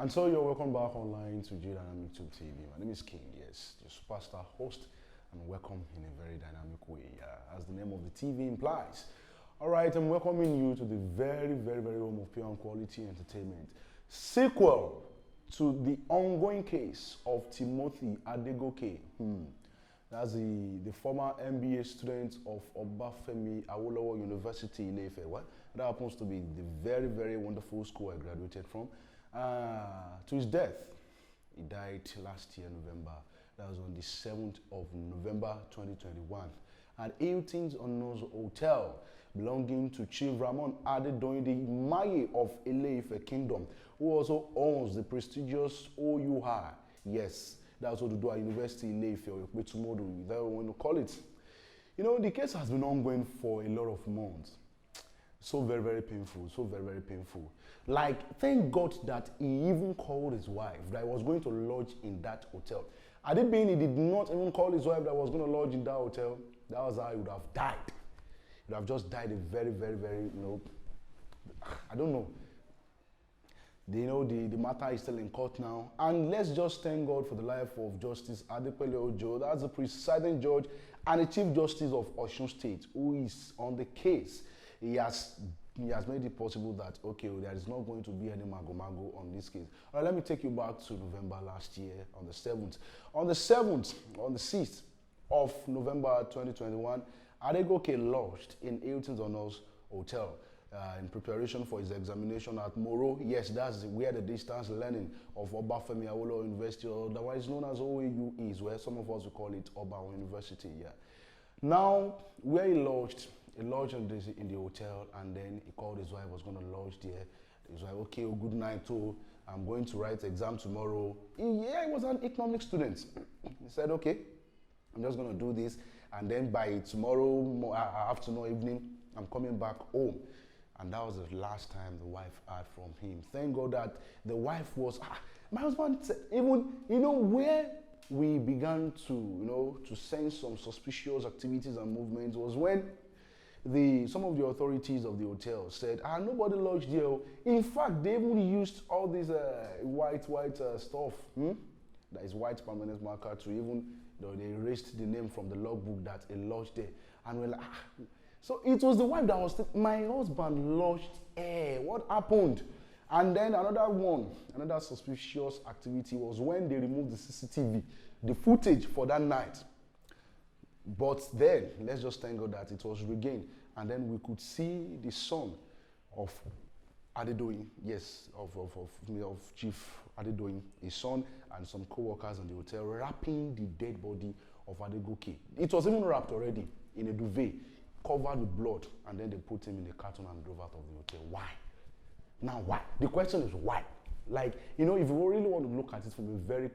And so you're welcome back online to J Dynamic 2 TV. My name is King, yes, your superstar host, and welcome in a very dynamic way, as the name of the TV implies. All right, I'm welcoming you to the very home of pure and quality entertainment. Sequel to the ongoing case of Timothy Adegoke. That's the former MBA student of Femi Falana University in Ife. What? That happens to be the very wonderful school I graduated from. To his death, he died last year, November. That was on the 7th of November 2021 at Hilton's Honors Hotel, belonging to Chief Rahman Adedoyin, the Maye of Ile-Ife Kingdom, who also owns the prestigious OUI. Yes, that's what to do at University Ile-Ife, or Tomorrow, whatever you want to call it. You know, the case has been ongoing for a lot of months. So very painful, so very painful. Like, thank God that he even called his wife that was going to lodge in that hotel. Had it been he did not even call his wife that was going to lodge in that hotel, that was how he would have died. He would have just died a very, I don't know. The matter is still in court now. And let's just thank God for the life of Justice Adepele Ojo. That's the presiding judge and the Chief Justice of Osun State, who is on the case. He has made it possible that, okay, there is not going to be any mago on this case. All right, let me take you back to November last year on the 7th. On the 6th of November 2021, Adegoke lodged in Hilton's Honors Hotel in preparation for his examination at Moro. Yes, that's where the distance learning of Femi Falana University, or otherwise known as OAU, is, where some of us will call it Oba University. Yeah. Now, where he lodged in the hotel, and then he called his wife, was going to lodge there. He was like, okay, well, good night, too. I'm going to write exam tomorrow. He was an economic student. He said, okay, I'm just going to do this, and then by tomorrow afternoon, evening, I'm coming back home. And that was the last time the wife heard from him. Thank God that the wife was, my husband said, even, where we began to, to sense some suspicious activities and movements was when some of the authorities of the hotel said, nobody lodged here. In fact, they even used all this white stuff, that is white permanent marker, to even, they erased the name from the logbook that he lodged there. And we're like, So it was the wife that was, my husband lodged here. What happened? And then another suspicious activity was when they removed the CCTV, the footage for that night. But then, let's just thank God that it was regained. And then we could see the son of Adedoyin, yes, of Chief Adedoyin, his son and some co-workers in the hotel wrapping the dead body of Adegoke. It was even wrapped already in a duvet, covered with blood, and then they put him in a carton and drove out of the hotel. Why? Now, why? The question is why? Like, if you really want to look at it from a very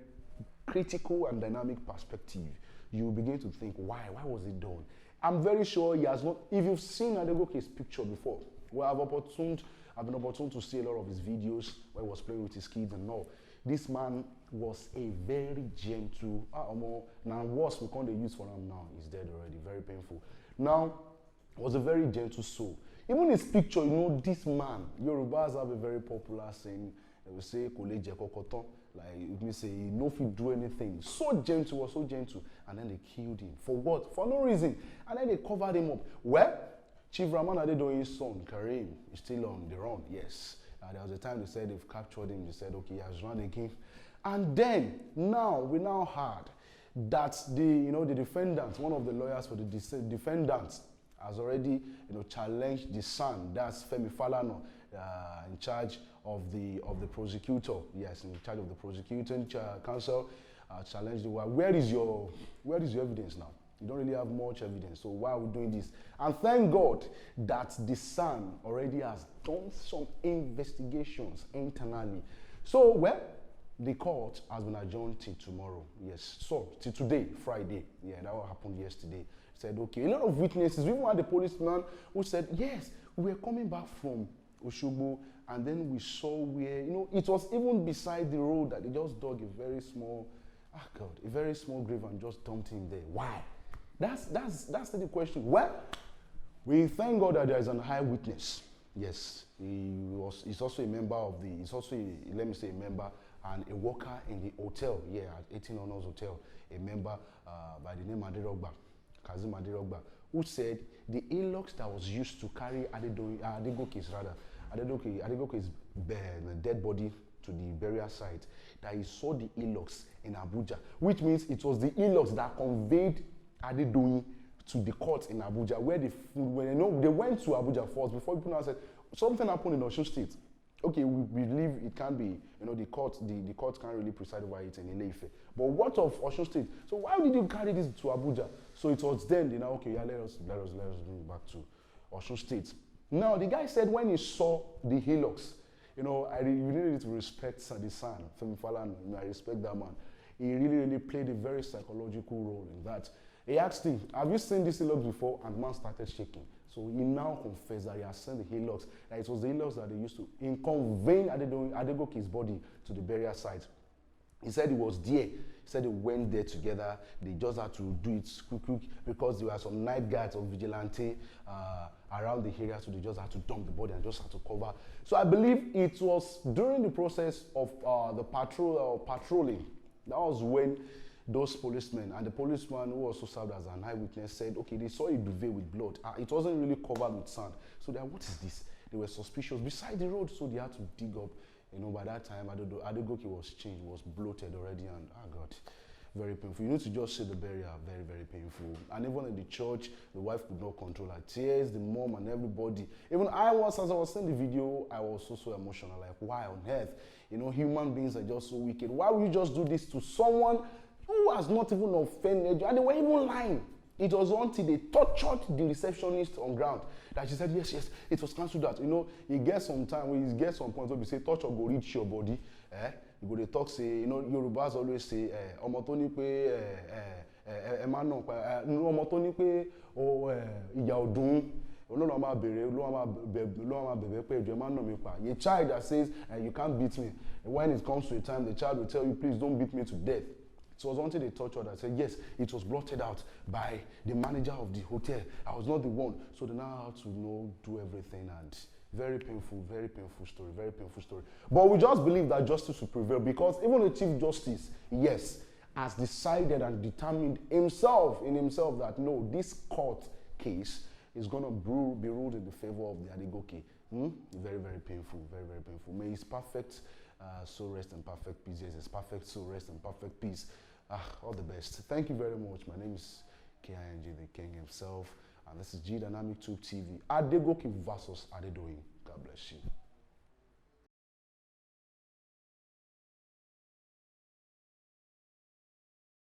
critical and dynamic perspective, you begin to think, why? Why was it done? I'm very sure he has not. If you've seen Adegoke's picture before, I've been opportune to see a lot of his videos where he was playing with his kids and all. This man was a very gentle, now worse we can't use for him now. He's dead already, very painful. Now, was a very gentle soul. Even his picture, this man, Yorubas have a very popular saying, they will say, Kole Jekokoton. Like, it means say, no if he do anything. So gentle, was so gentle. And then they killed him. For what? For no reason. And then they covered him up. Well, Chief Rahman Adedoyin's son, Karim, is still on the run, yes. There was a time they said they've captured him. They said, okay, he has run again. And then, we now heard that the defendant, one of the lawyers for the defendants, has already, challenged the son, that's Femi Falana, in charge of the prosecutor. Yes, in charge of the prosecuting counsel, challenged the wife. Where is your evidence now? You don't really have much evidence. So why are we doing this? And thank God that the son already has done some investigations internally. So, the court has been adjourned till tomorrow. Yes, so till today, Friday. Yeah, that what happened yesterday. Said, okay, a lot of witnesses. We even had the policeman who said, yes, we were coming back from Osogbo, and then we saw where, it was even beside the road that they just dug a very small grave and just dumped him there. Why? That's the question. Well, we thank God that there is an eyewitness. Yes, he's also a member of the, he's also, let me say a member and a worker in the hotel, yeah, at 18 Honors Hotel, a member by the name Aderogba, Kazim Aderogba, who said the hillocks that was used to carry Adegoke's dead body to the burial site, that he saw the hillocks in Abuja, which means it was the hillocks that conveyed Adedoyin to the court in Abuja, where they went to Abuja first before people now said something happened in Osun State. Okay, we believe it can be, the court can't really preside over it in Ile-Ife. But what of Osun State? So why did you carry this to Abuja? So it was then they now, okay, yeah, let us bring back to Osun State. Now the guy said when he saw the hillocks, I really need to respect the son, Femi Falana. I respect that man. He really played a very psychological role in that. He asked him, have you seen these hillocks before? And the man started shaking. So he now confessed that he has seen the hillocks, that it was the hillocks that they used to, in conveying Adegoke's body to the burial site. He said he was there. He said they went there together. They just had to do it quick because there were some night guards or vigilante around the area, so they just had to dump the body and just had to cover. So I believe it was during the process of the patrolling. That was when those policemen and the policeman who also served as an eyewitness said, okay, they saw a duvet with blood. It wasn't really covered with sand. So they're, what is this? They were suspicious beside the road, so they had to dig up. By that time, Adegoke was changed, was bloated already, and God, very painful. You need to just see the burial, very, very painful. And even in the church, the wife could not control her tears, the mom and everybody. Even as I was seeing the video, I was so emotional. Like, why on earth? Human beings are just so wicked. Why would you just do this to someone who has not even offended you? And they were even lying. It was until they tortured the receptionist on ground that she said, yes, it was cancelled out. He gets some time, when he gets some point where we say, torture go reach your body. You go, they talk, say, Yorubas always say, ọmọ tó ní pé, ẹ má nà pa, ọmọ tó ní pé, ìyà ọdún, Ọlọ́run máa bẹ̀rẹ̀, Ọlọ́run máa bẹ̀bẹ̀ pé ẹjọ́ ẹ má nà mí pa. A child that says, you can't beat me. When it comes to a time, the child will tell you, please don't beat me to death. It was until they tortured her. Said, yes, it was blotted out by the manager of the hotel. I was not the one. So they now had to do everything, and very painful story, very painful story. But we just believe that justice will prevail, because even the Chief Justice, yes, has decided and determined himself that no, this court case is going to be ruled in the favor of the Adegoke. Very, very painful, very, very painful. May his perfect soul rest in perfect peace. Yes, his perfect soul rest in perfect peace. All the best. Thank you very much. My name is KING, the King himself, and this is G Dynamic Tube TV. Adegoke versus Adedoyin. God bless you.